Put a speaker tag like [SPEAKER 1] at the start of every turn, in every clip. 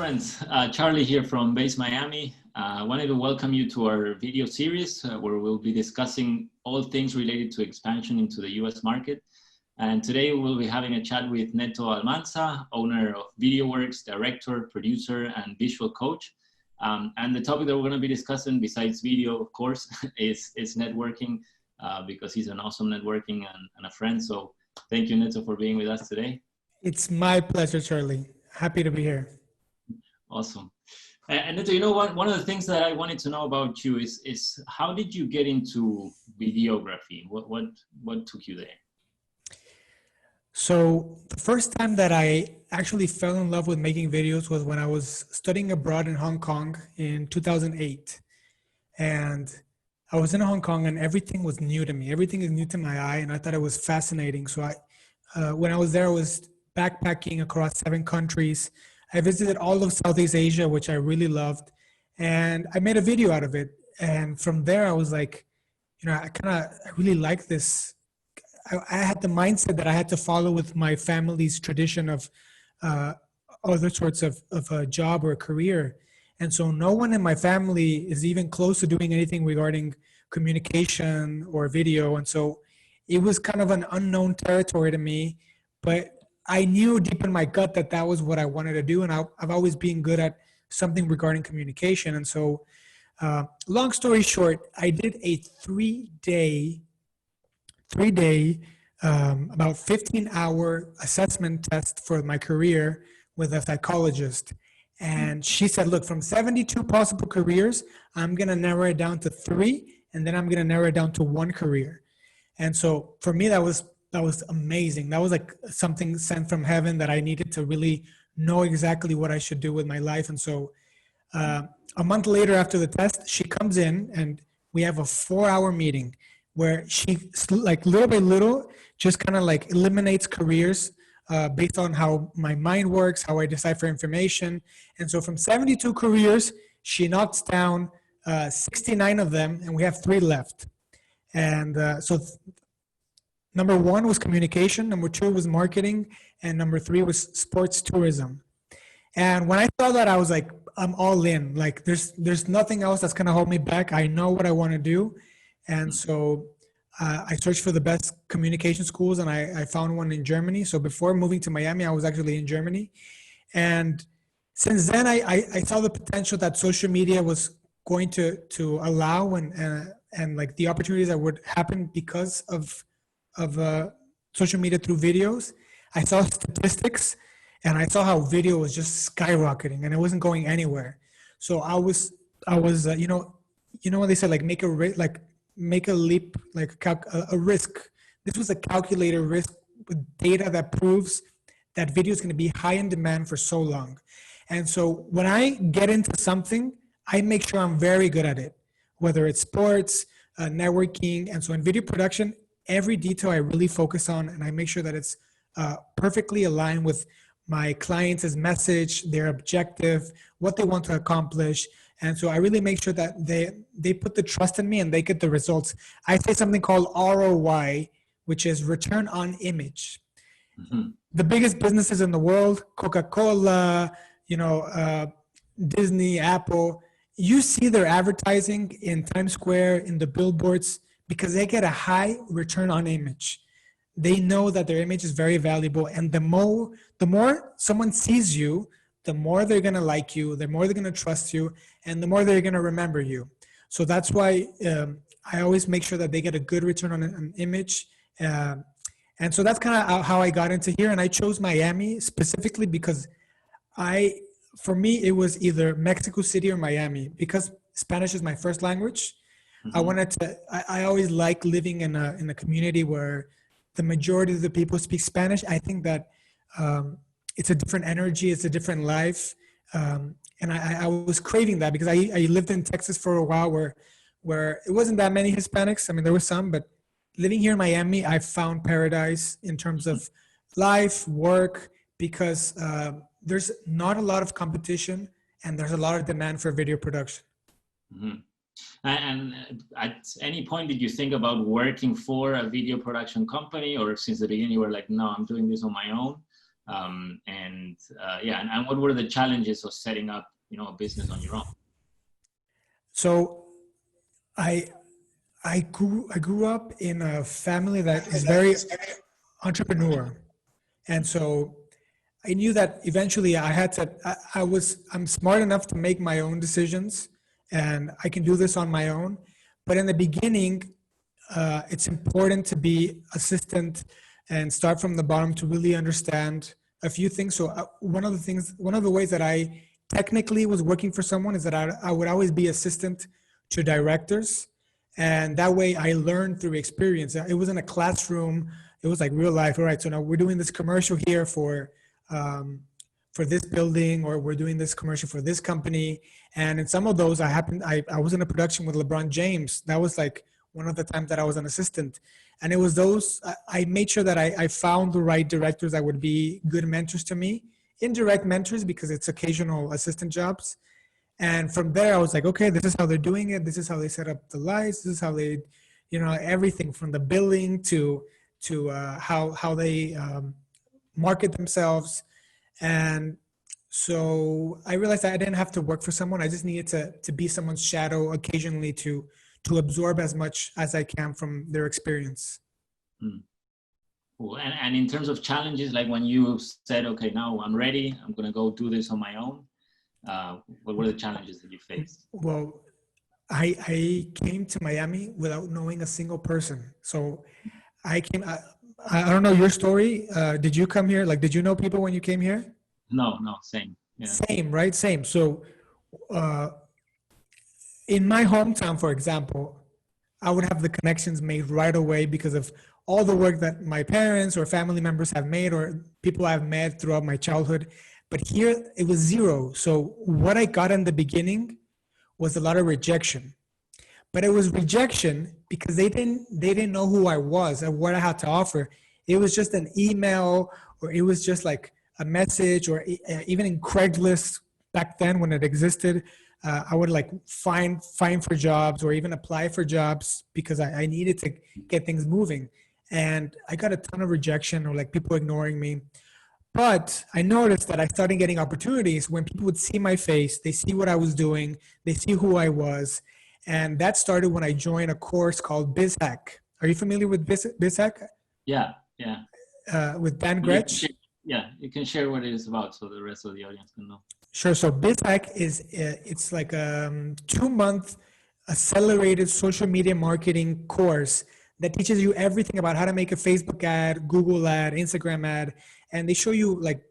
[SPEAKER 1] friends. Charlie here from Base Miami. I wanted to welcome you to our video series where we'll be discussing all things related to expansion into the US market. And today we'll be having a chat with Neto Almanza, owner of VideoWorks, director, producer, and visual coach. And the topic that we're going to be discussing, besides video, of course, is networking because he's an awesome networking and a friend. So thank you, Neto, for being with us today.
[SPEAKER 2] It's my pleasure, Charlie. Happy to be here.
[SPEAKER 1] Awesome. And Neto, you know what? One of the things that I wanted to know about you is how did you get into videography? What took you there?
[SPEAKER 2] So the first time that I actually fell in love with making videos was when I was studying abroad in Hong Kong in 2008. And I was in Hong Kong and everything was new to me. Everything is new to my eye and I thought it was fascinating. So when I was there, I was backpacking across 7 countries. I visited all of Southeast Asia, which I really loved. And I made a video out of it. And from there, I was like, I really like this. I had the mindset that I had to follow with my family's tradition of other sorts of a job or a career. And so no one in my family is even close to doing anything regarding communication or video. And so it was kind of an unknown territory to me, but I knew deep in my gut that that was what I wanted to do. And I've always been good at something regarding communication. And so long story short, I did a three-day, about 15-hour assessment test for my career with a psychologist. And she said, look, from 72 possible careers, I'm going to narrow it down to 3, and then I'm going to narrow it down to 1 career. And so for me, that was amazing. That was like something sent from heaven that I needed to really know exactly what I should do with my life. And so a month later after the test, she comes in and we have a 4-hour meeting where she, like little by little, just kind of like eliminates careers based on how my mind works, how I decipher information. And so from 72 careers, she knocks down 69 of them, and we have 3 left. And so number 1 was communication, number 2 was marketing, and number 3 was sports tourism. And when I saw that, I was like, I'm all in. Like there's nothing else that's gonna hold me back. I know what I wanna do. And so I searched for the best communication schools and I found one in Germany. So before moving to Miami, I was actually in Germany. And since then, I saw the potential that social media was going to allow and like the opportunities that would happen because of social media through videos. I saw statistics and I saw how video was just skyrocketing and it wasn't going anywhere. So I was you know what they said, like make a leap, like a risk. This was a calculated risk with data that proves that video is going to be high in demand for so long. And so when I get into something, I make sure I'm very good at it, whether it's sports, networking. And so in video production, every detail I really focus on and I make sure that it's perfectly aligned with my clients' message, their objective, what they want to accomplish. And so I really make sure that they put the trust in me and they get the results. I say something called ROI, which is return on image. Mm-hmm. The biggest businesses in the world, Coca-Cola, Disney, Apple, you see their advertising in Times Square, in the billboards, because they get a high return on image. They know that their image is very valuable. And the more someone sees you, the more they're going to like you, the more they're going to trust you, and the more they're going to remember you. So that's why I always make sure that they get a good return on an image. And so that's kind of how I got into here. And I chose Miami specifically because for me, it was either Mexico City or Miami because Spanish is my first language. Mm-hmm. I always like living in a community where the majority of the people speak Spanish. I think that it's a different energy, it's a different life. And I was craving that because I lived in Texas for a while where it wasn't that many Hispanics. I mean, there were some, but living here in Miami, I found paradise in terms of life, work, because there's not a lot of competition and there's a lot of demand for video production.
[SPEAKER 1] Mm-hmm. And at any point, did you think about working for a video production company, or since the beginning you were like, no, I'm doing this on my own? And what were the challenges of setting up, a business on your own?
[SPEAKER 2] So I grew up in a family that is very entrepreneur, and so I knew that eventually I had to. I'm smart enough to make my own decisions, and I can do this on my own. But in the beginning, it's important to be assistant and start from the bottom to really understand a few things. So one of the ways that I technically was working for someone is that I would always be assistant to directors. And that way I learned through experience. It wasn't a classroom. It was like real life. All right, so now we're doing this commercial here for this building, or we're doing this commercial for this company. And in some of those, I was in a production with LeBron James. That was like one of the times that I was an assistant. And it was I made sure that I found the right directors that would be good mentors to me, indirect mentors, because it's occasional assistant jobs. And from there, I was like, okay, this is how they're doing it. This is how they set up the lights. This is how they, everything from the billing to how they market themselves. And so I realized that I didn't have to work for someone. I just needed to be someone's shadow occasionally to absorb as much as I can from their experience.
[SPEAKER 1] Cool. And in terms of challenges, like when you said, okay, now I'm ready, I'm going to go do this on my own. What were the challenges that you faced?
[SPEAKER 2] Well, I came to Miami without knowing a single person. So I don't know your story. Did you come here? Like, did you know people when you came here?
[SPEAKER 1] No, same. Yeah.
[SPEAKER 2] Same, right? Same. So in my hometown, for example, I would have the connections made right away because of all the work that my parents or family members have made or people I've met throughout my childhood. But here it was zero. So what I got in the beginning was a lot of rejection. But it was rejection because they didn't know who I was and what I had to offer. It was just an email, or it was just like a message, or even in Craigslist back then when it existed, I would like find for jobs or even apply for jobs because I needed to get things moving. And I got a ton of rejection or like people ignoring me. But I noticed that I started getting opportunities when people would see my face, they see what I was doing, they see who I was. And that started when I joined a course called BizHack. Are you familiar with BizHack?
[SPEAKER 1] Yeah.
[SPEAKER 2] With Dan Gretsch?
[SPEAKER 1] You can share what it is about so the rest of the audience can know.
[SPEAKER 2] Sure. So BizHack it's like a 2-month accelerated social media marketing course that teaches you everything about how to make a Facebook ad, Google ad, Instagram ad. And they show you like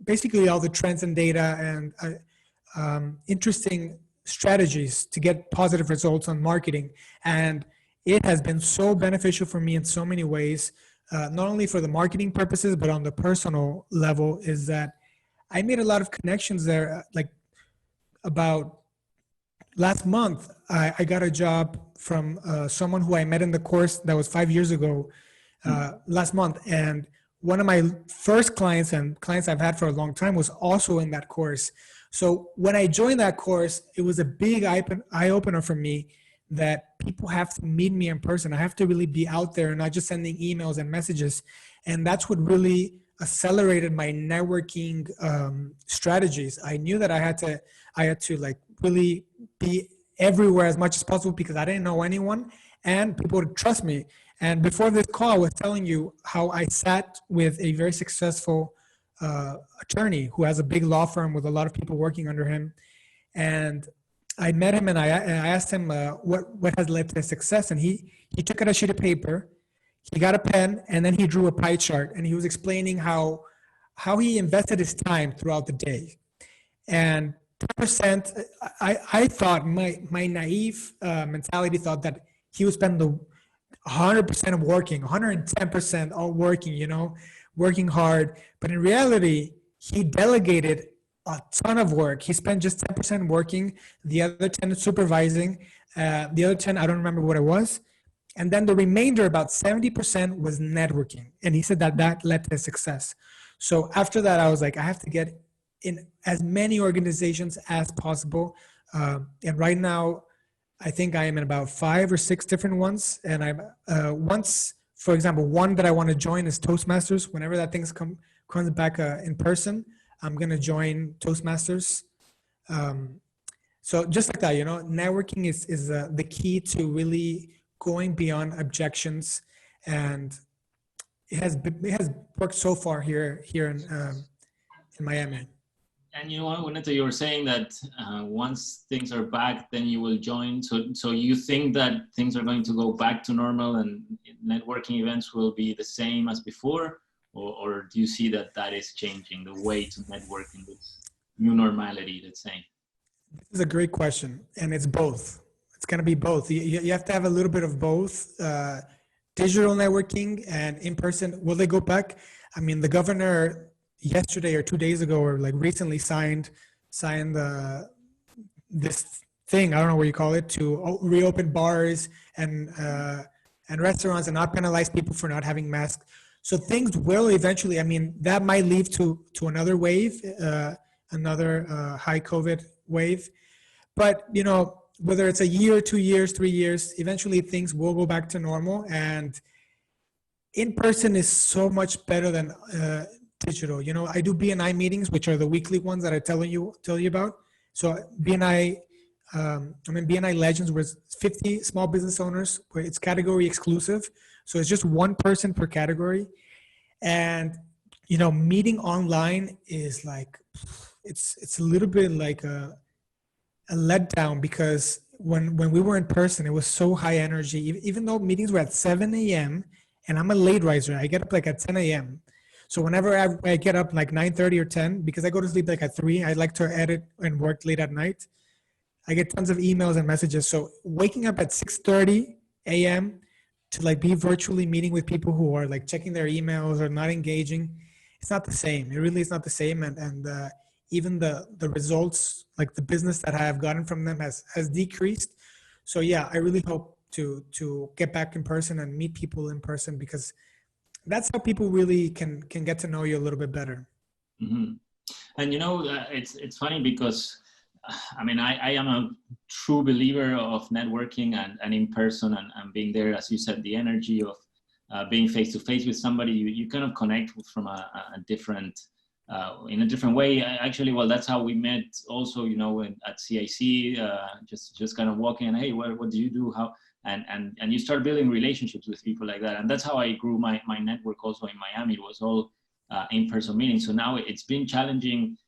[SPEAKER 2] basically all the trends and data and interesting strategies to get positive results on marketing. And it has been so beneficial for me in so many ways, not only for the marketing purposes, but on the personal level, is that I made a lot of connections there. Like about last month, I got a job from someone who I met in the course that was 5 years ago last month. And one of my first clients and clients I've had for a long time was also in that course. So when I joined that course, it was a big eye opener for me that people have to meet me in person. I have to really be out there and not just sending emails and messages. And that's what really accelerated my networking strategies. I knew that I had to like really be everywhere as much as possible because I didn't know anyone and people would trust me. And before this call, I was telling you how I sat with a very successful attorney who has a big law firm with a lot of people working under him. And I met him and I asked him what has led to his success. And he took out a sheet of paper, he got a pen, and then he drew a pie chart. And he was explaining how he invested his time throughout the day. And 10%, I thought, my naive mentality thought that he would spend the 100% of working, 110% all working, working hard. But in reality, he delegated a ton of work. He spent just 10% working, the other 10 supervising, the other 10, I don't remember what it was. And then the remainder, about 70%, was networking. And he said that led to success. So after that, I was like, I have to get in as many organizations as possible. And right now, I think I am in about 5 or 6 different ones. And I'm for example, one that I want to join is Toastmasters. Whenever that thing comes back in person, I'm going to join Toastmasters. So just like that, you know, networking is the key to really going beyond objections, and it has worked so far here in Miami.
[SPEAKER 1] And you know what, Juanito, you were saying that once things are back, then you will join. So you think that things are going to go back to normal and networking events will be the same as before? Or do you see that that is changing the way to network in this new normality, let's say?
[SPEAKER 2] This is a great question, and it's both. It's going to be both. You have to have a little bit of both. Digital networking and in person. Will they go back? I mean, the governor yesterday or 2 days ago, or like recently signed this thing, I don't know what you call it, to reopen bars and restaurants and not penalize people for not having masks. So things will eventually, I mean, that might lead to another wave, another high COVID wave. But, you know, whether it's a year, 2 years, 3 years, eventually things will go back to normal. And in person is so much better than digital. You know, I do BNI meetings, which are the weekly ones that I tell you about. So BNI, I'm in BNI Legends, where it's 50 small business owners, where it's category exclusive. So it's just one person per category. And, you know, meeting online is like, it's a little bit like a letdown, because when we were in person, it was so high energy, even though meetings were at 7 a.m. and I'm a late riser. I get up like at 10 a.m. So whenever I get up like 9:30 or 10, because I go to sleep like at 3, I like to edit and work late at night. I get tons of emails and messages. So waking up at 6:30 a.m. to like be virtually meeting with people who are like checking their emails or not engaging, it's not the same. It really is not the same. And even the results, like the business that I have gotten from them has decreased. So yeah, I really hope to get back in person and meet people in person, because that's how people really can get to know you a little bit better.
[SPEAKER 1] Mm-hmm. And you know, it's funny because I mean, I am a true believer of networking and in person and being there, as you said, the energy of being face to face with somebody, you kind of connect from a different, in a different way. Actually, well, that's how we met also, you know, at CIC, just kind of walking and, hey, what do you do? How, and you start building relationships with people like that. And that's how I grew my network also in Miami. It was all in-person meetings. So now it's been challenging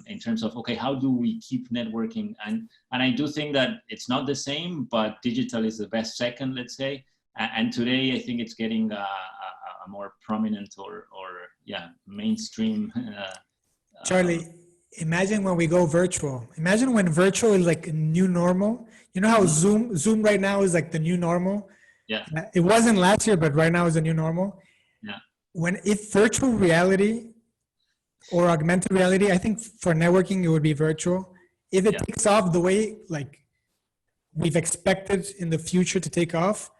[SPEAKER 1] in terms of, okay, how do we keep networking? And I do think that it's not the same, but digital is the best second, let's say. And today I think it's getting a more prominent or yeah, mainstream.
[SPEAKER 2] Charlie, imagine when we go virtual. Imagine when virtual is like a new normal. You know how Zoom right now is like the new normal?
[SPEAKER 1] Yeah.
[SPEAKER 2] It wasn't last year, but right now is the new normal.
[SPEAKER 1] Yeah.
[SPEAKER 2] If virtual reality or augmented reality, I think for networking, it would be virtual. If it takes off the way like we've expected in the future to take off,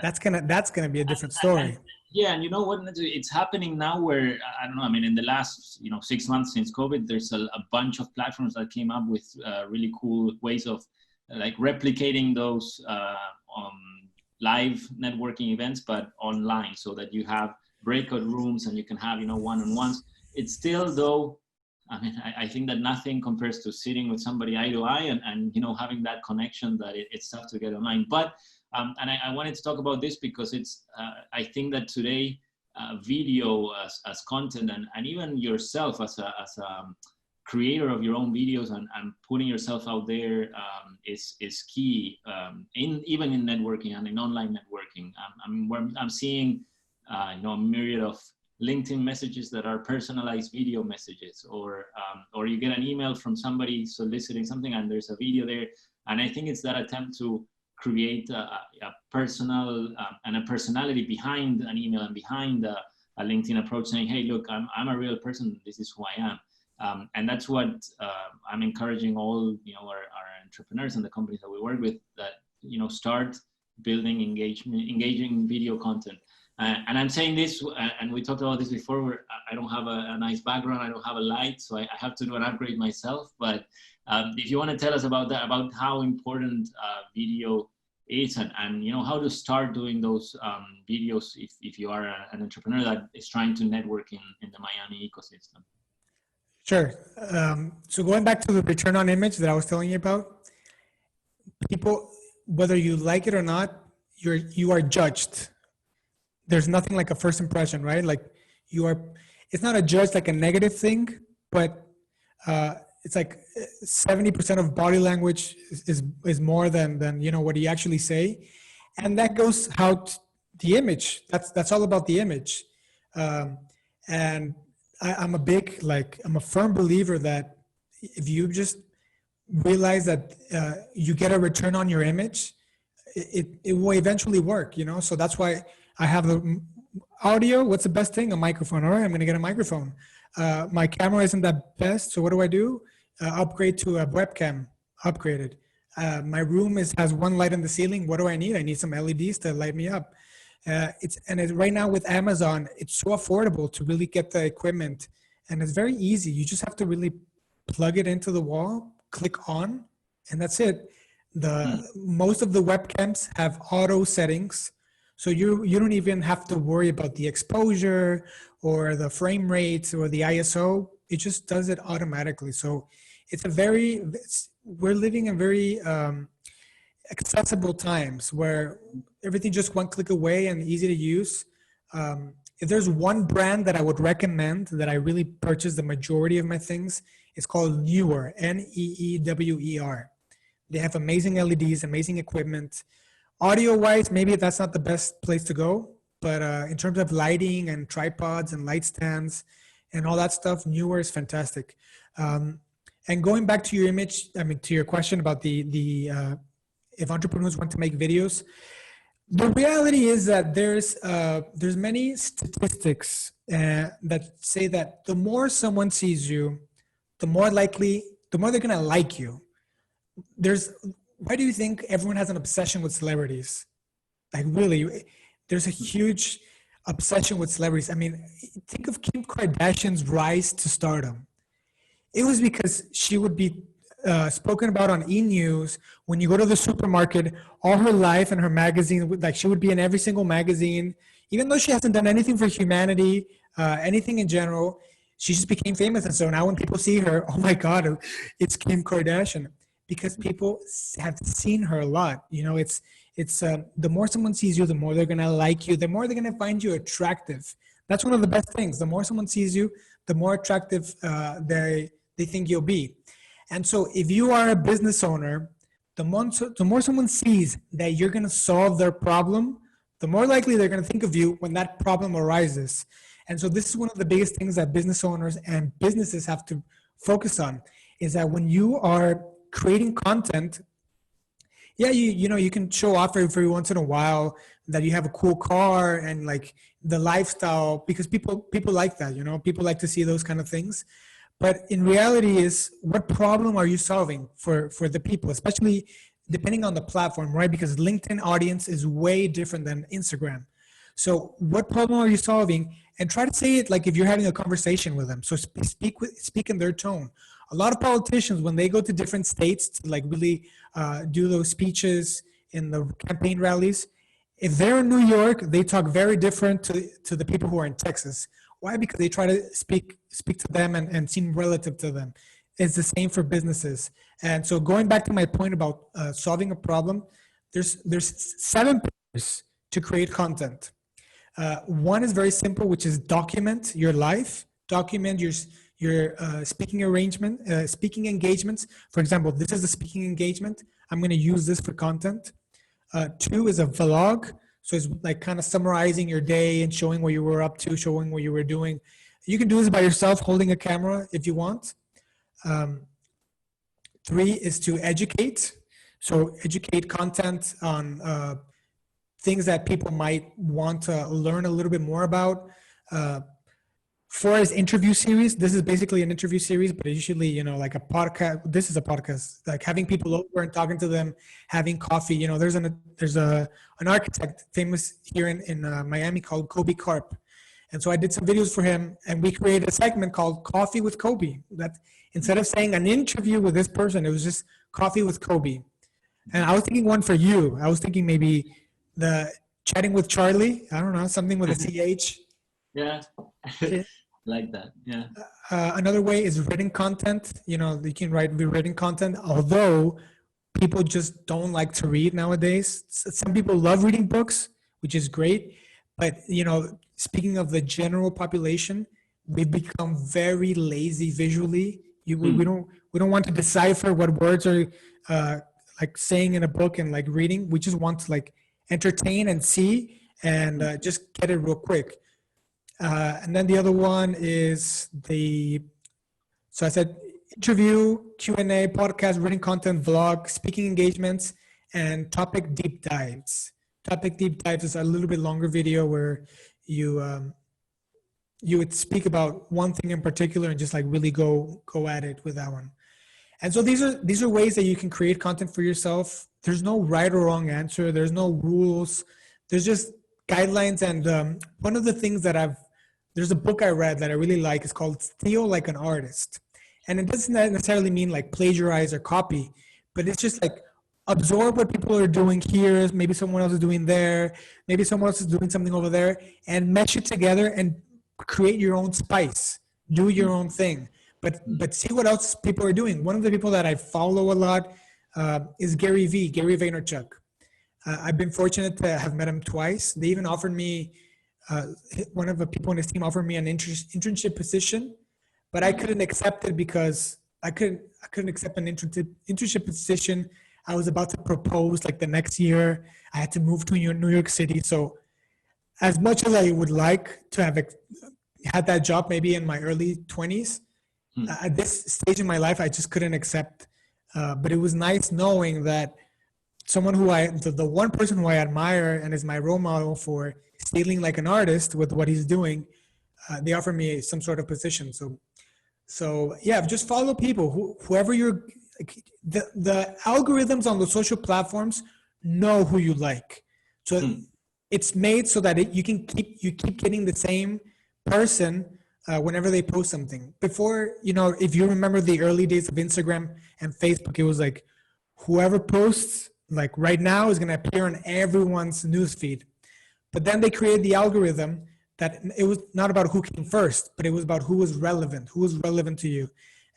[SPEAKER 2] that's gonna be a different story.
[SPEAKER 1] Yeah, and you know what? It's happening now where, I don't know, I mean, in the last 6 months since COVID, there's a bunch of platforms that came up with really cool ways of like replicating those live networking events, but online, so that you have breakout rooms and you can have, one-on-ones. It's still, though, I mean, I think that nothing compares to sitting with somebody eye to eye and having that connection that it's tough to get online. But and I wanted to talk about this because it's I think that today video as content and even yourself as a creator of your own videos and putting yourself out there is key even in networking and in online networking. I'm seeing a myriad of LinkedIn messages that are personalized video messages, or you get an email from somebody soliciting something and there's a video there. And I think it's that attempt to create a personal and a personality behind an email and behind a LinkedIn approach, saying, hey, look, I'm a real person. This is who I am. And that's what I'm encouraging all our entrepreneurs and the companies that we work with, that start building engaging video content. And I'm saying this, and we talked about this before, where I don't have a nice background, I don't have a light, so I have to do an upgrade myself. But if you want to tell us about that, about how important video is, and you know, how to start doing those videos if you are an entrepreneur that is trying to network in the Miami ecosystem.
[SPEAKER 2] Sure. So going back to the return on image that I was telling you about, people, whether you like it or not, you are judged. There's nothing like a first impression, right? Like it's not a judge like a negative thing, but it's like 70% of body language is more than you know what you actually say, and that goes out the image. That's all about the image, and I'm a firm believer that if you just realize that you get a return on your image, it will eventually work, you know. So that's why I have the audio. What's the best thing? A microphone. All right, I'm gonna get a microphone. My camera isn't that best, so what do? Upgrade to a webcam. Upgraded. My room has one light in the ceiling. What do I need? I need some LEDs to light me up. Right now with Amazon, it's so affordable to really get the equipment, and it's very easy. You just have to really plug it into the wall, click on, and that's it. Most of the webcams have auto settings, so you don't even have to worry about the exposure or the frame rates or the ISO. It just does it automatically. So we're living in very accessible times where everything just one click away and easy to use. If there's one brand that I would recommend that I really purchase the majority of my things, it's called Neewer, Neewer. They have amazing LEDs, amazing equipment. Audio-wise, maybe that's not the best place to go, but in terms of lighting and tripods and light stands and all that stuff, Neewer is fantastic. And going back to your image, to your question about if entrepreneurs want to make videos, the reality is that there's many statistics that say that the more someone sees you, the more they're gonna like you. Why do you think everyone has an obsession with celebrities? Like really, there's a huge obsession with celebrities. I mean, think of Kim Kardashian's rise to stardom. It was because she would be spoken about on E! News. When you go to the supermarket, all her life and her magazine, like she would be in every single magazine, even though she hasn't done anything for humanity, anything in general. She just became famous. And so now when people see her, oh my God, it's Kim Kardashian, because people have seen her a lot. You know, it's the more someone sees you, the more they're going to like you, the more they're going to find you attractive. That's one of the best things. The more someone sees you, the more attractive they think you'll be. And so if you are a business owner, the more someone sees that you're going to solve their problem, the more likely they're going to think of you when that problem arises. And so this is one of the biggest things that business owners and businesses have to focus on, is that when you are creating content, yeah, you can show off every once in a while that you have a cool car and like the lifestyle, because people like that, you know, people like to see those kind of things. But in reality is, what problem are you solving for the people, especially depending on the platform, right? Because LinkedIn audience is way different than Instagram. So what problem are you solving? And try to say it like if you're having a conversation with them. So speak in their tone. A lot of politicians, when they go to different states to like really do those speeches in the campaign rallies, if they're in New York, they talk very different to the people who are in Texas. Why? Because they try to speak to them and seem relative to them. It's the same for businesses. And so going back to my point about solving a problem, there's 7 pillars to create content. One is very simple, which is document your life, document your speaking engagements. For example, this is a speaking engagement. I'm going to use this for content. 2 is a vlog. So it's like kind of summarizing your day and showing what you were up to, showing what you were doing. You can do this by yourself, holding a camera if you want. 3 is to educate. So educate content on things that people might want to learn a little bit more about. 4 is interview series. This is basically an interview series, but usually, you know, like a podcast. This is a podcast, like having people over and talking to them, having coffee. You know, there's an architect famous here in Miami called Kobe Karp. And so I did some videos for him, and we created a segment called Coffee with Kobe. That instead of saying an interview with this person, it was just Coffee with Kobe. And I was thinking one for you. I was thinking maybe the chatting with Charlie. I don't know, something with a CH.
[SPEAKER 1] Yeah, like that. Yeah.
[SPEAKER 2] Another way is written content. You know, you can write written content, although people just don't like to read nowadays. Some people love reading books, which is great. But, you know, speaking of the general population, we've become very lazy visually. We don't want to decipher what words are like saying in a book and like reading. We just want to like entertain and see and just get it real quick. And then the other one is so I said interview, Q&A, podcast, written content, vlog, speaking engagements, and topic deep dives. Topic deep dives is a little bit longer video where you would speak about one thing in particular and just like really go at it with that one. And so these are ways that you can create content for yourself. There's no right or wrong answer. There's no rules. There's just guidelines. And one of the things that there's a book I read that I really like. It's called Steal Like an Artist. And it doesn't necessarily mean like plagiarize or copy, but it's just like absorb what people are doing here. Maybe someone else is doing there. Maybe someone else is doing something over there, and mesh it together and create your own spice. Do your own thing. But see what else people are doing. One of the people that I follow a lot is Gary Vaynerchuk. I've been fortunate to have met him twice. They even offered me, one of the people in his team offered me an internship position, but I couldn't accept it because I couldn't accept an internship position. I was about to propose like the next year. I had to move to New York City. So as much as I would like to have had that job maybe in my early 20s, at this stage in my life, I just couldn't accept. But it was nice knowing that someone the one person who I admire and is my role model for stealing like an artist with what he's doing, they offer me some sort of position. So yeah, just follow people, whoever the algorithms on the social platforms know who you like. So it's made so that you keep getting the same person whenever they post something. Before, you know, if you remember the early days of Instagram and Facebook, it was like whoever posts like right now is going to appear on everyone's newsfeed. But then they created the algorithm that it was not about who came first, but it was about who was relevant to you.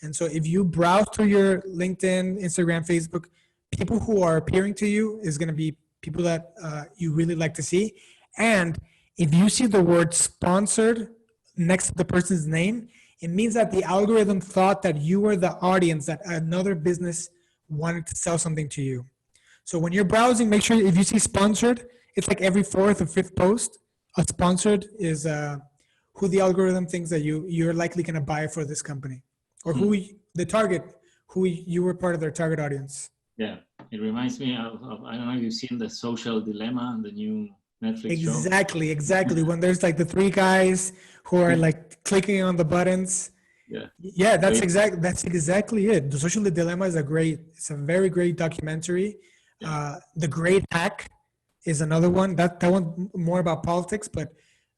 [SPEAKER 2] And so if you browse through your LinkedIn, Instagram, Facebook, people who are appearing to you is going to be people that you really like to see. And if you see the word sponsored next to the person's name, it means that the algorithm thought that you were the audience that another business wanted to sell something to you. So when you're browsing, make sure if you see sponsored, it's like every fourth or fifth post, a sponsored is who the algorithm thinks that you're likely going to buy for this company, or who you were part of their target audience.
[SPEAKER 1] Yeah, it reminds me of I don't know if you've seen The Social Dilemma, the new Netflix show.
[SPEAKER 2] Exactly. When there's like the three guys who are like clicking on the buttons. Yeah, that's exactly it. The Social Dilemma is it's a very great documentary. The Great Hack is another one. That one more about politics, but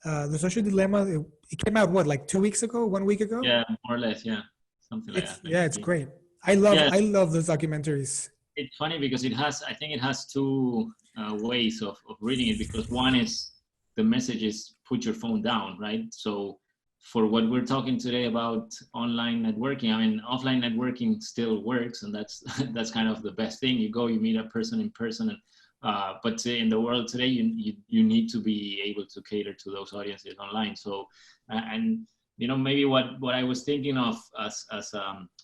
[SPEAKER 2] The Social Dilemma, it came out like 2 weeks ago, 1 week ago?
[SPEAKER 1] Yeah, more or less, yeah. Something like that.
[SPEAKER 2] Yeah, it's great. I love those documentaries.
[SPEAKER 1] It's funny because I think it has two ways of reading it, because one is the message is put your phone down, right? So for what we're talking today about online networking, I mean, offline networking still works, and that's kind of the best thing. You meet a person in person, and but in the world today, you need to be able to cater to those audiences online. So and you know, maybe what I was thinking of as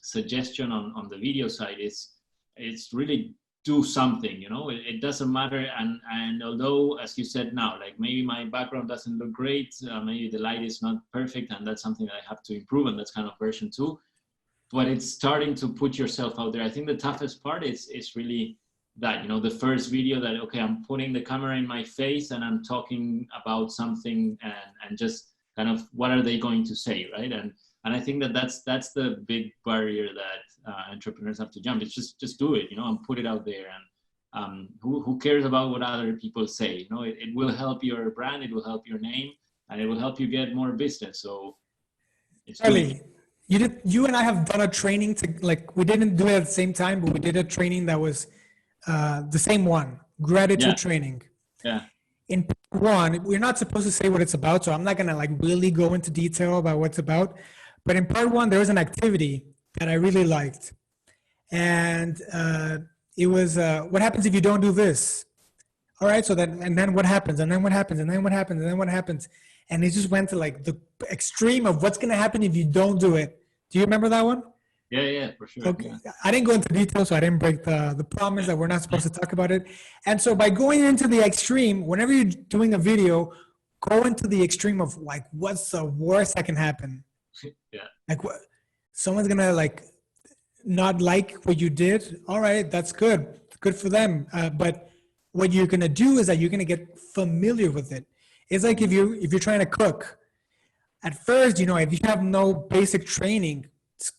[SPEAKER 1] suggestion on the video side is it's really do something, you know, it doesn't matter. And although, as you said now, like maybe my background doesn't look great, maybe the light is not perfect, and that's something that I have to improve, and that's kind of version 2, but it's starting to put yourself out there. I think the toughest part is really that, you know, the first video that, okay, I'm putting the camera in my face and I'm talking about something, and just kind of what are they going to say, right? And I think that's the big barrier that entrepreneurs have to jump. It's just do it, you know, and put it out there. And who cares about what other people say? You know, it will help your brand, it will help your name, and it will help you get more business. So it's
[SPEAKER 2] Charlie, you and I have done a training we didn't do it at the same time, but we did a training that was the same one, gratitude
[SPEAKER 1] Yeah.
[SPEAKER 2] training.
[SPEAKER 1] Yeah.
[SPEAKER 2] In part one, we're not supposed to say what it's about, so I'm not gonna like really go into detail about what's about. But in part one, there was an activity that I really liked, and it was what happens if you don't do this? All right, so then and then what happens? And then what happens? And then what happens? And then what happens? And it just went to like the extreme of what's gonna happen if you don't do it. Do you remember that one?
[SPEAKER 1] Yeah, yeah, for sure.
[SPEAKER 2] Okay.
[SPEAKER 1] Yeah.
[SPEAKER 2] I didn't go into detail, so I didn't break the promise that we're not supposed to talk about it. And so by going into the extreme, whenever you're doing a video, go into the extreme of like, what's the worst that can happen?
[SPEAKER 1] Yeah.
[SPEAKER 2] Like what? Someone's gonna like not like what you did. All right, that's good. Good for them. But what you're gonna do is that you're gonna get familiar with it. It's like if you're trying to cook. At first, if you have no basic training,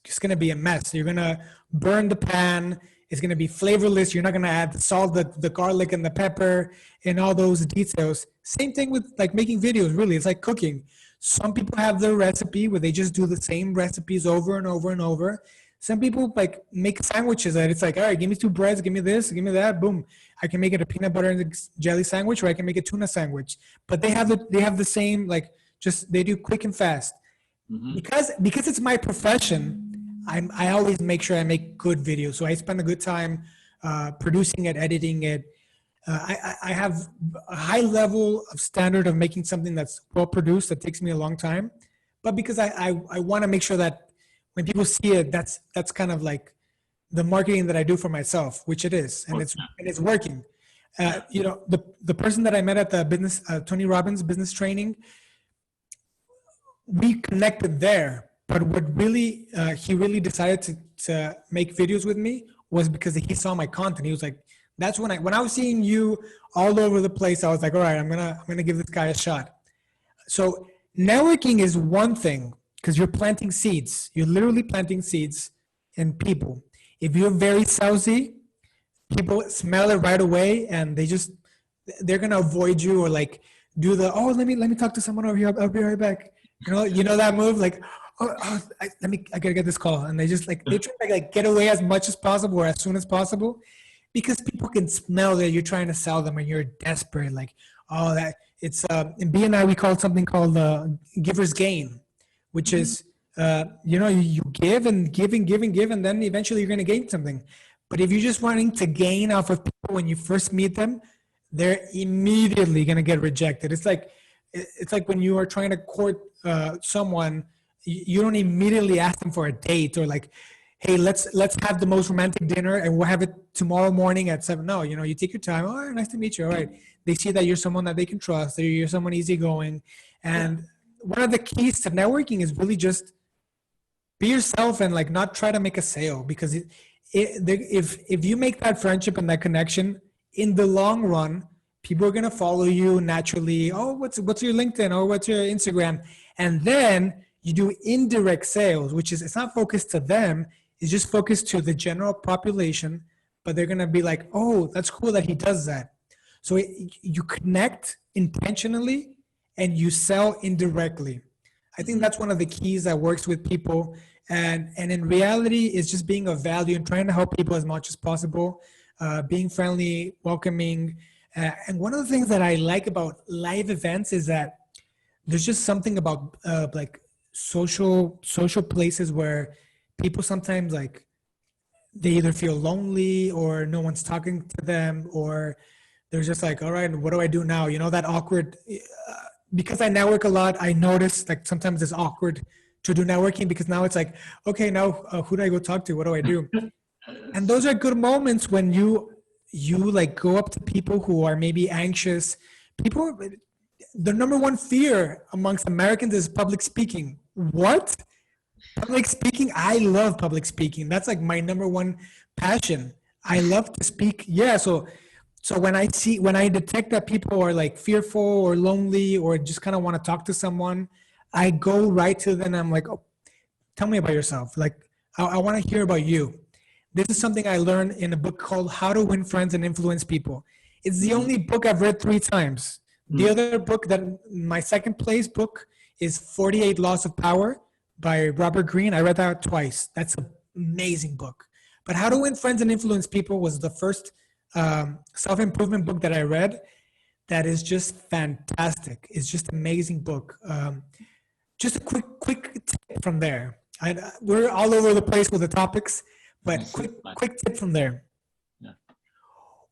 [SPEAKER 2] it's going to be a mess. You're going to burn the pan. It's going to be flavorless. You're not going to add the salt, the garlic, and the pepper, and all those details. Same thing with like making videos, really. It's like cooking. Some people have their recipe where they just do the same recipes over and over and over. Some people like make sandwiches and it's like, all right, give me 2 breads, give me this, give me that, boom. I can make it a peanut butter and jelly sandwich, or I can make a tuna sandwich. But they have the same, like, just they do quick and fast.
[SPEAKER 1] Mm-hmm.
[SPEAKER 2] Because it's my profession, I always make sure I make good videos. So I spend a good time producing it, editing it. I have a high level of standard of making something that's well produced that takes me a long time. But because I want to make sure that when people see it, that's kind of like the marketing that I do for myself, which it is, and it's working. The person that I met at the business Tony Robbins business training, we connected there. But what really he really decided to make videos with me was because he saw my content. He was like, that's when I was seeing you all over the place, I was like, all right, I'm gonna give this guy a shot. So networking is one thing, because you're planting seeds. You're literally planting seeds in people. If you're very salesy, people smell it right away, and they're gonna avoid you, or like do the let me talk to someone over here. I'll be right back. You know that move, like I gotta get this call, and they just like they try to like get away as much as possible or as soon as possible, because people can smell that you're trying to sell them and you're desperate. Like that it's in BNI we call it something called giver's gain, which is you give and give and give and give, and then eventually you're gonna gain something. But if you're just wanting to gain off of people when you first meet them, they're immediately gonna get rejected. It's like when you are trying to court someone, you don't immediately ask them for a date or like, hey, let's have the most romantic dinner and we'll have it tomorrow morning at 7. No, you take your time. All right, nice to meet you. All right. They see that you're someone that they can trust, that you're someone easygoing. And one of the keys to networking is really just be yourself and like not try to make a sale, because if you make that friendship and that connection, in the long run, people are going to follow you naturally. Oh, what's your LinkedIn, or what's your Instagram? And then you do indirect sales, which is, it's not focused to them. It's just focused to the general population, but they're going to be like, oh, that's cool that he does that. So you connect intentionally and you sell indirectly. I think that's one of the keys that works with people. And in reality, it's just being of value and trying to help people as much as possible, being friendly, welcoming. And one of the things that I like about live events is that there's just something about like social places where people sometimes like they either feel lonely or no one's talking to them, or they're just like, all right, what do I do now? That awkward, because I network a lot, I notice like sometimes it's awkward to do networking, because now it's like, okay, now who do I go talk to? What do I do? And those are good moments when you like go up to people who are maybe anxious. The number one fear amongst Americans is public speaking. What? Public speaking? I love public speaking. That's like my number one passion. I love to speak. Yeah. So when I detect that people are like fearful or lonely or just kind of want to talk to someone, I go right to them. I'm like, oh, tell me about yourself. Like, I want to hear about you. This is something I learned in a book called How to Win Friends and Influence People. It's the only book I've read 3 times. The other book, my second place book, is 48 Laws of Power by Robert Greene. I read that twice. That's an amazing book. But How to Win Friends and Influence People was the first self-improvement book that I read that is just fantastic. It's just amazing book. Just a quick tip from there. We're all over the place with the topics, but quick tip from there.
[SPEAKER 1] Yeah.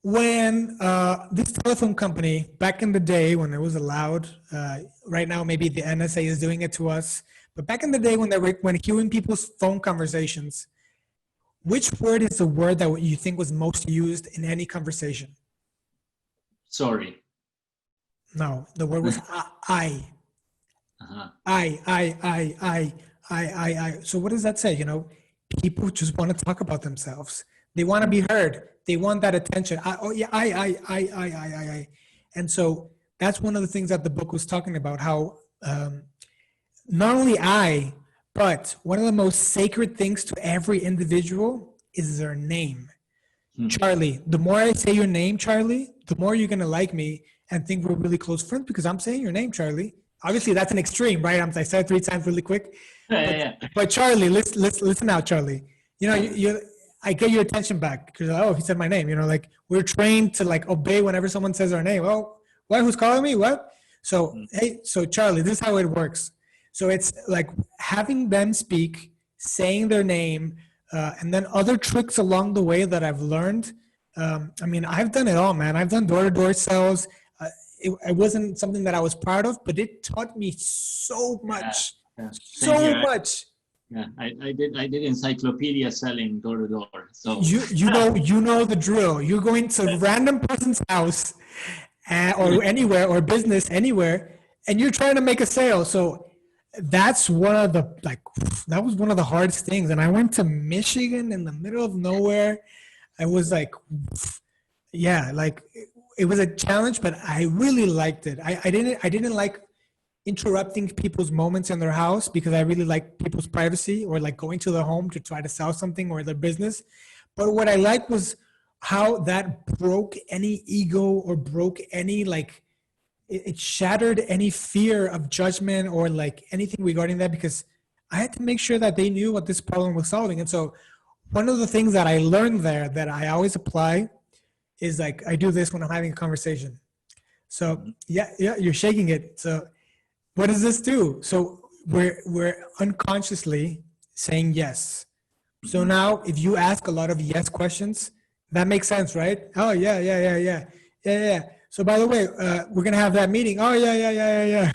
[SPEAKER 2] When this telephone company, back in the day when it was allowed, right now maybe the NSA is doing it to us, but back in the day when hearing people's phone conversations, which word is the word that you think was most used in any conversation?
[SPEAKER 1] Sorry.
[SPEAKER 2] No, the word was I.
[SPEAKER 1] Uh-huh.
[SPEAKER 2] I. So what does that say? You know, people just want to talk about themselves. They want to be heard. They want that attention. I. And so that's one of the things that the book was talking about, how not only but one of the most sacred things to every individual is their name. Charlie, the more I say your name, Charlie, the more you're going to like me and think we're really close friends because I'm saying your name, Charlie. Obviously, that's an extreme, right? I said it 3 times really quick. But Charlie, listen out, Charlie. You know, I get your attention back because, he said my name. You know, like we're trained to like obey whenever someone says our name. Oh, what? Who's calling me? What? So, hey, so Charlie, this is how it works. So it's like having them speak, saying their name, and then other tricks along the way that I've learned. I mean, I've done it all, man. I've done door-to-door sales. It wasn't something that I was proud of, but it taught me so much.
[SPEAKER 1] Yeah.
[SPEAKER 2] So much.
[SPEAKER 1] Yeah, I did encyclopedia selling door to door. So
[SPEAKER 2] you know the drill. You're going to a random person's house or anywhere or business anywhere, and you're trying to make a sale. So that's that was one of the hardest things. And I went to Michigan in the middle of nowhere. I was like, yeah, like it was a challenge, but I really liked it. I didn't like interrupting people's moments in their house because I really like people's privacy, or like going to their home to try to sell something or their business. But what I liked was how that broke any ego or broke any it shattered any fear of judgment or like anything regarding that, because I had to make sure that they knew what this problem was solving. And so one of the things that I learned there that I always apply is like, I do this when I'm having a conversation. So yeah, you're shaking it. So what does this do? So we're unconsciously saying yes. So now if you ask a lot of yes questions, that makes sense, right? Oh, yeah. So by the way, we're going to have that meeting. Oh, yeah.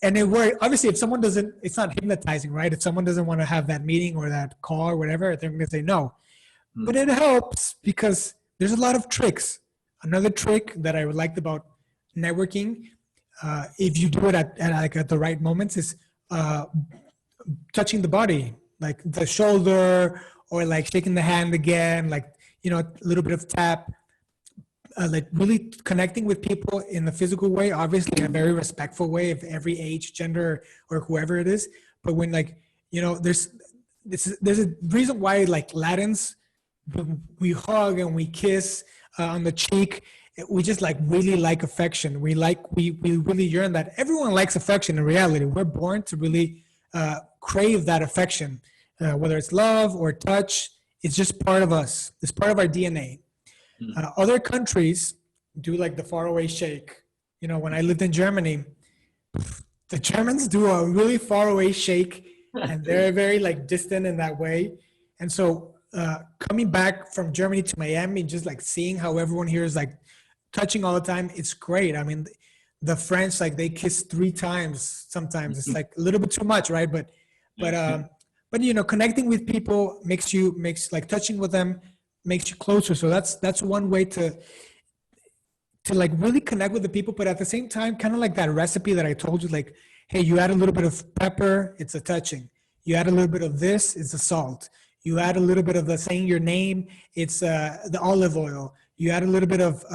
[SPEAKER 2] and it worked. Obviously, if someone doesn't, it's not hypnotizing, right? If someone doesn't want to have that meeting or that call or whatever, they're going to say no. But it helps because there's a lot of tricks. Another trick that I liked about networking, if you do it at the right moments, is touching the body, like the shoulder, or like shaking the hand again, like, you know, a little bit of tap, like really connecting with people in the physical way, obviously in a very respectful way of every age, gender, or whoever it is. But when, like, you know, there's a reason why, like, Latins, we hug and we kiss on the cheek. We just like really like affection. We really yearn that. Everyone likes affection in reality. We're born to really crave that affection, whether it's love or touch. It's just part of us. It's part of our DNA. Other countries do like the faraway shake. You know, when I lived in Germany, the Germans do a really faraway shake, and they're very like distant in that way. And so coming back from Germany to Miami, just like seeing how everyone here is like touching all the time, it's great. I mean, the French, like they kiss 3 times sometimes. It's like a little bit too much, right? But you know, connecting with people makes like touching with them makes you closer. So that's one way to like really connect with the people. But at the same time, kind of like that recipe that I told you, like, hey, you add a little bit of pepper, it's a touching. You add a little bit of this, it's a salt. You add a little bit of the saying your name, it's the olive oil. You add a little bit of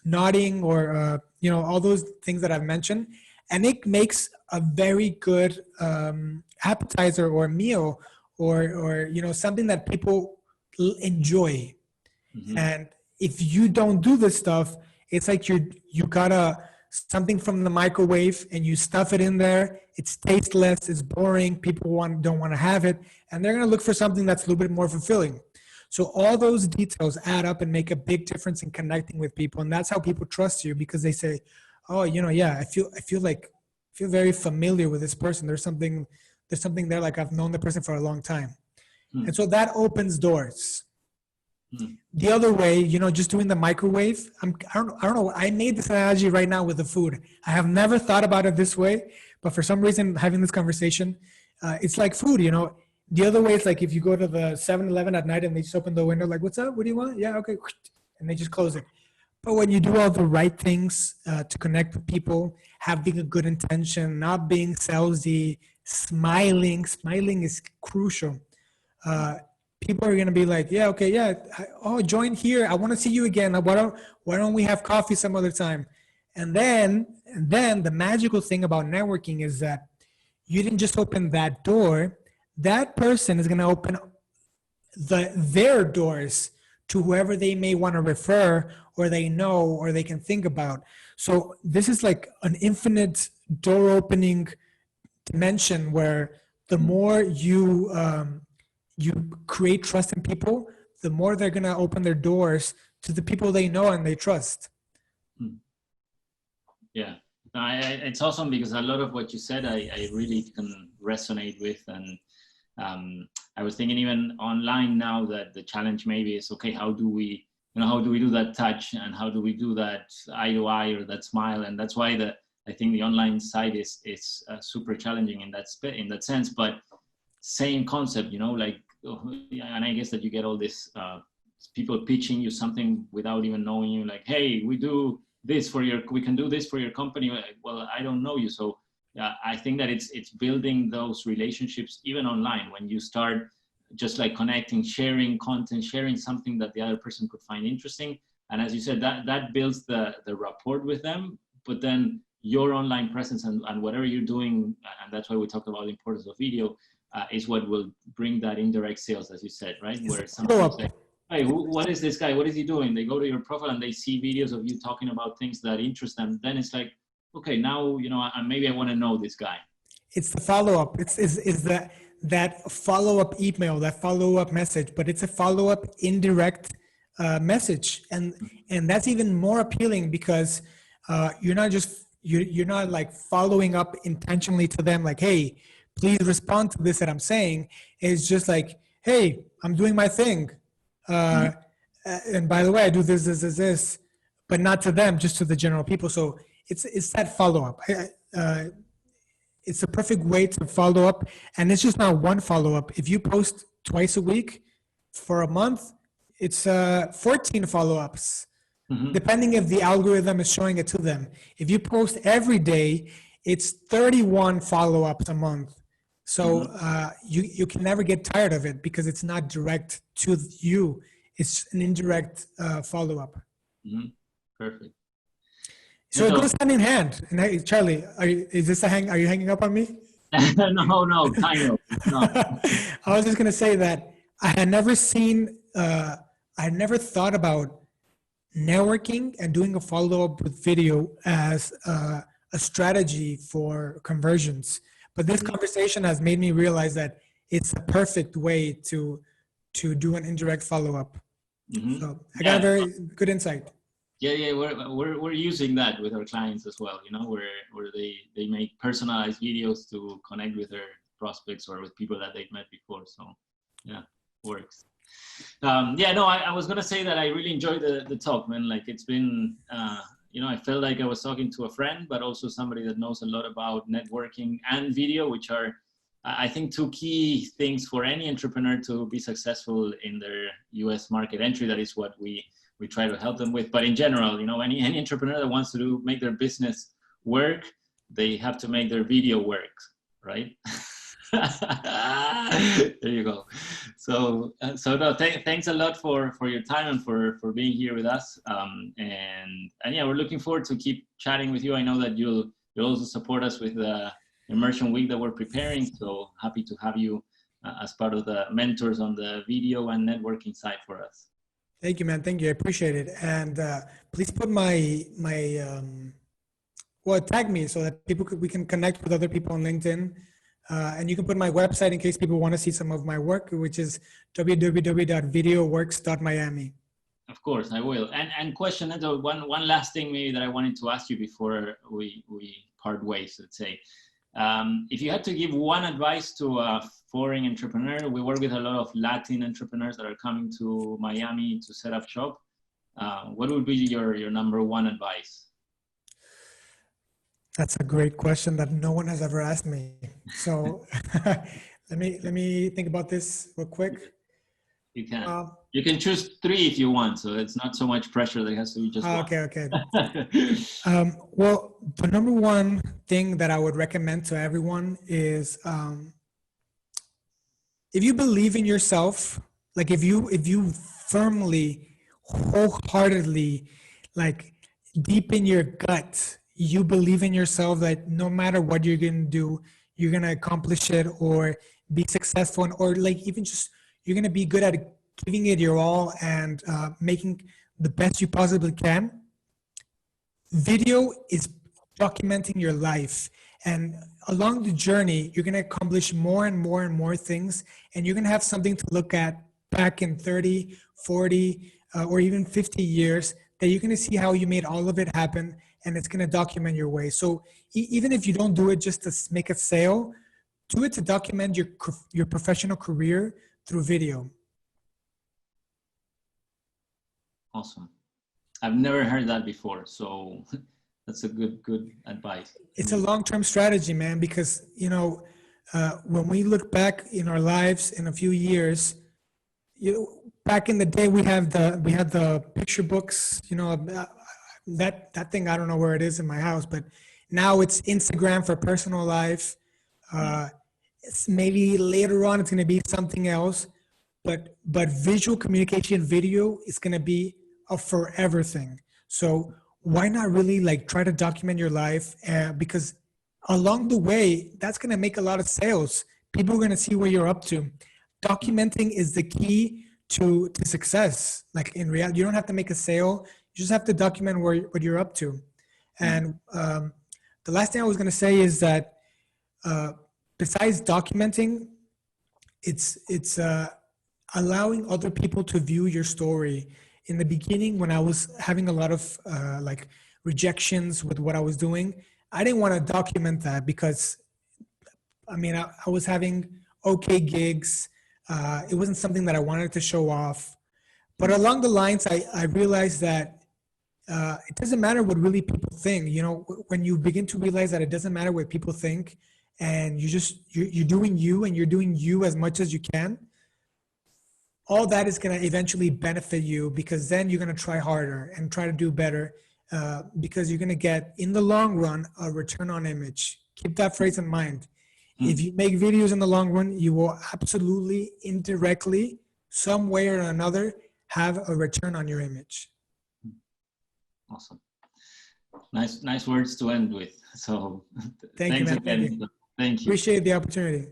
[SPEAKER 2] nodding, or you know, all those things that I've mentioned, and it makes a very good appetizer or meal, or you know, something that people enjoy. And if you don't do this stuff, it's like you got something from the microwave and you stuff it in there. It's tasteless, it's boring, people don't want to have it, and they're going to look for something that's a little bit more fulfilling. So all those details add up and make a big difference in connecting with people. And that's how people trust you, because they say, oh, yeah, I feel very familiar with this person. There's something there, like I've known the person for a long time. And so that opens doors. The other way, just doing the microwave, I don't know. I made this analogy right now with the food. I have never thought about it this way, but for some reason, having this conversation, it's like food, The other way, it's like if you go to the 7-Eleven at night and they just open the window, like, what's up? What do you want? Yeah, okay. And they just close it. But when you do all the right things to connect with people, having a good intention, not being salesy, smiling is crucial. People are going to be like, yeah, okay, yeah. Oh, join here. I want to see you again. Why don't we have coffee some other time? And then the magical thing about networking is that you didn't just open that door. That person is going to open their doors to whoever they may want to refer, or they know, or they can think about. So this is like an infinite door opening dimension where the more you create trust in people, the more they're going to open their doors to the people they know and they trust.
[SPEAKER 1] Yeah, no, it's awesome, because a lot of what you said, I really can resonate with. And I was thinking even online now that the challenge maybe is, okay, how do we do that touch, and how do we do that eye to eye, or that smile? And that's why I think the online side is super challenging in that sense. But same concept, and I guess that you get all this people pitching you something without even knowing you, like, hey, we can do this for your company. Well, I don't know you. So I think that it's building those relationships even online, when you start just like connecting, sharing content, sharing something that the other person could find interesting. And as you said, that builds the rapport with them. But then your online presence and whatever you're doing, and that's why we talked about the importance of video, is what will bring that indirect sales, as you said, right? Where someone say, hey, what is this guy? What is he doing? They go to your profile and they see videos of you talking about things that interest them. Then it's like, okay, now, maybe I want to know this guy.
[SPEAKER 2] It's the follow-up. It's that follow-up email, that follow-up message, but it's a follow-up indirect message. And that's even more appealing, because you're not like following up intentionally to them, like, hey, please respond to this that I'm saying. It's just like, hey, I'm doing my thing. And by the way, I do this, but not to them, just to the general people. So it's that follow-up. It's a perfect way to follow up. And it's just not one follow-up. If you post twice a week for a month, it's 14 follow-ups, depending if the algorithm is showing it to them. If you post every day, it's 31 follow-ups a month. So you can never get tired of it, because it's not direct to you. It's an indirect follow-up.
[SPEAKER 1] Perfect.
[SPEAKER 2] So it goes hand in hand. And hey, Charlie, are you hanging up on me?
[SPEAKER 1] No, kind of. No.
[SPEAKER 2] I was just going to say that I had never thought about networking and doing a follow-up with video as a strategy for conversions. But this conversation has made me realize that it's a perfect way to do an indirect follow-up. So I got a very good insight.
[SPEAKER 1] Yeah, we're using that with our clients as well, where they make personalized videos to connect with their prospects or with people that they've met before. So yeah, works. I was gonna say that I really enjoyed the talk, man. Like, it's been I felt like I was talking to a friend, but also somebody that knows a lot about networking and video, which are, I think, two key things for any entrepreneur to be successful in their US market entry. That is what we try to help them with. But in general, any entrepreneur that wants to make their business work, they have to make their video work, right? There you go. So no, thanks a lot for your time and for being here with us. And yeah, we're looking forward to keep chatting with you. I know that you'll also support us with the immersion week that we're preparing. So happy to have you as part of the mentors on the video and networking side for us.
[SPEAKER 2] Thank you, man. Thank you. I appreciate it. And please put tag me so that we can connect with other people on LinkedIn. And you can put my website in case people want to see some of my work, which is www.videoworks.miami.
[SPEAKER 1] Of course, I will. And question, one last thing maybe that I wanted to ask you before we part ways, let's say. If you had to give one advice to a foreign entrepreneur, we work with a lot of Latin entrepreneurs that are coming to Miami to set up shop. What would be your number one advice?
[SPEAKER 2] That's a great question that no one has ever asked me. So let me think about this real quick.
[SPEAKER 1] You can. You can choose 3 if you want, so it's not so much pressure that it has to be just one.
[SPEAKER 2] Okay. Well, the number one thing that I would recommend to everyone is if you believe in yourself, like if you firmly, wholeheartedly, like deep in your gut, you believe in yourself that no matter what you're going to do, you're going to accomplish it or be successful, or like even just you're going to be good at giving it your all and making the best you possibly can. Video is documenting your life, and along the journey, you're going to accomplish more and more and more things, and you're going to have something to look at back in 30, 40, or even 50 years that you're going to see how you made all of it happen, and it's going to document your way. So even if you don't do it just to make a sale, do it to document your professional career through video.
[SPEAKER 1] Awesome. I've never heard that before, so that's a good advice.
[SPEAKER 2] It's a long-term strategy, man, because when we look back in our lives in a few years, back in the day we had the picture books, that thing, I don't know where it is in my house, but now it's Instagram for personal life. It's maybe later on it's going to be something else, but visual communication, video is going to be a forever thing. So why not really like try to document your life? Because along the way, that's going to make a lot of sales. People are going to see where you're up to. Documenting is the key to success. Like in reality, you don't have to make a sale. You just have to document what you're up to. And the last thing I was going to say is that besides documenting, it's allowing other people to view your story. In the beginning, when I was having a lot of like rejections with what I was doing, I didn't want to document that because, I mean, I was having okay gigs. It wasn't something that I wanted to show off. But along the lines, I realized that it doesn't matter what really people think. When you begin to realize that it doesn't matter what people think, and you're doing you, and you're doing you as much as you can, all that is going to eventually benefit you, because then you're going to try harder and try to do better, because you're going to get, in the long run, a return on image. Keep that phrase in mind. If you make videos in the long run, you will absolutely, indirectly, some way or another, have a return on your image.
[SPEAKER 1] Awesome. Nice words to end with. So
[SPEAKER 2] thanks again.
[SPEAKER 1] Thank you.
[SPEAKER 2] Appreciate the opportunity.